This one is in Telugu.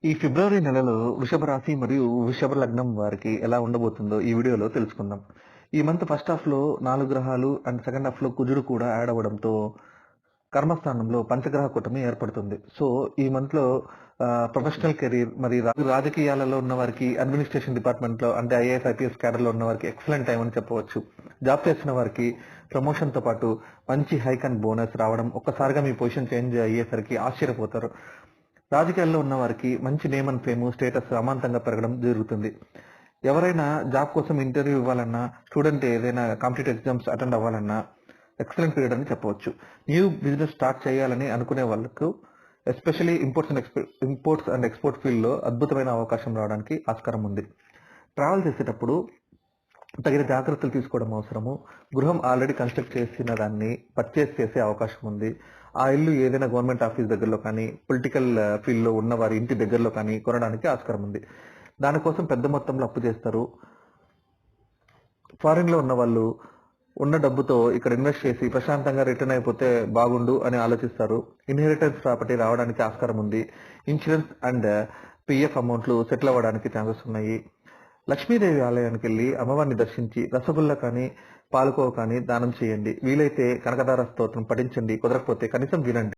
ఈ ఫిబ్రవరి నెలలో వృషభ రాశి మరియు వృషభ లగ్నం వారికి ఎలా ఉండబోతుందో ఈ వీడియోలో తెలుసుకుందాం. ఈ మంత్ ఫస్ట్ హాఫ్‌లో 4 గ్రహాలు అండ్ సెకండ్ హాఫ్‌లో కుజుడు కూడా యాడ్ అవ్వడంతో కర్మస్థానంలో పంచగ్రహ కూటమి ఏర్పడుతుంది. సో, ఈ మంత్‌లో ప్రొఫెషనల్ కెరీర్ మరి రాజకీయాలలో ఉన్న వారికి, అడ్మినిస్ట్రేషన్ డిపార్ట్మెంట్‌లో అంటే ఐఏఎస్, ఐపీఎస్ క్యాడర్‌లో ఉన్న వారికి ఎక్సలెంట్ టైమ్ అని చెప్పవచ్చు. జాబ్ చేస్తున్న వారికి ప్రమోషన్‌తో పాటు మంచి హైక్ అండ్ బోనస్ రావడం, ఒక్కసారిగా మీ పొజిషన్ చేంజ్ అయ్యేసరికి ఆశ్చర్యపోతారు. రాజకీయాల్లో ఉన్న వారికి మంచి నేమ్ అండ్ ఫేమ్, స్టేటస్ అమాంతంగా పెరగడం జరుగుతుంది. ఎవరైనా జాబ్ కోసం ఇంటర్వ్యూ ఇవ్వాలన్నా, స్టూడెంట్ ఏదైనా కాంపిటీటివ్ ఎగ్జామ్స్ అటెండ్ అవ్వాలన్నా ఎక్సలెంట్ పీరియడ్ అని చెప్పవచ్చు. న్యూ బిజినెస్ స్టార్ట్ చేయాలని అనుకునే వాళ్ళకు ఎస్పెషల్లీ ఇంపోర్ట్స్ అండ్ ఎక్స్‌పోర్ట్ ఫీల్డ్‌లో అద్భుతమైన అవకాశం రావడానికి ఆస్కారం ఉంది. ట్రావెల్ చేసేటప్పుడు తగిన జాగ్రత్తలు తీసుకోవడం అవసరము. గృహం ఆల్రెడీ కన్‌స్ట్రక్ట్ చేసిన దాన్ని పర్చేస్ చేసే అవకాశం ఉంది. ఆ ఇల్లు ఏదైనా గవర్నమెంట్ ఆఫీస్ దగ్గరలో కానీ, పొలిటికల్ ఫీల్డ్‌లో ఉన్న వారి ఇంటి దగ్గరలో కానీ కొనడానికి ఆస్కారం ఉంది. దానికోసం పెద్ద మొత్తంలో అప్పు చేస్తారు. ఫారిన్‌లో ఉన్నవాళ్ళు ఉన్న డబ్బుతో ఇక్కడ ఇన్వెస్ట్ చేసి ప్రశాంతంగా రిటర్న్ అయిపోతే బాగుండు అని ఆలోచిస్తారు. ఇన్‌హెరిటెన్స్ ప్రాపర్టీ రావడానికి ఆస్కారం ఉంది. ఇన్సూరెన్స్ అండ్ పీఎఫ్ అమౌంట్లు సెటిల్ అవ్వడానికి ఛాన్సెస్ ఉన్నాయి. లక్ష్మీదేవి ఆలయానికెళ్ళి అమ్మవారిని దర్శించి రసగుల్లా కానీ, పాలకోవ కానీ దానం చేయండి. వీలైతే కనకదార స్తోత్రం పఠించండి. కుదరకపోతే కనీసం వినండి.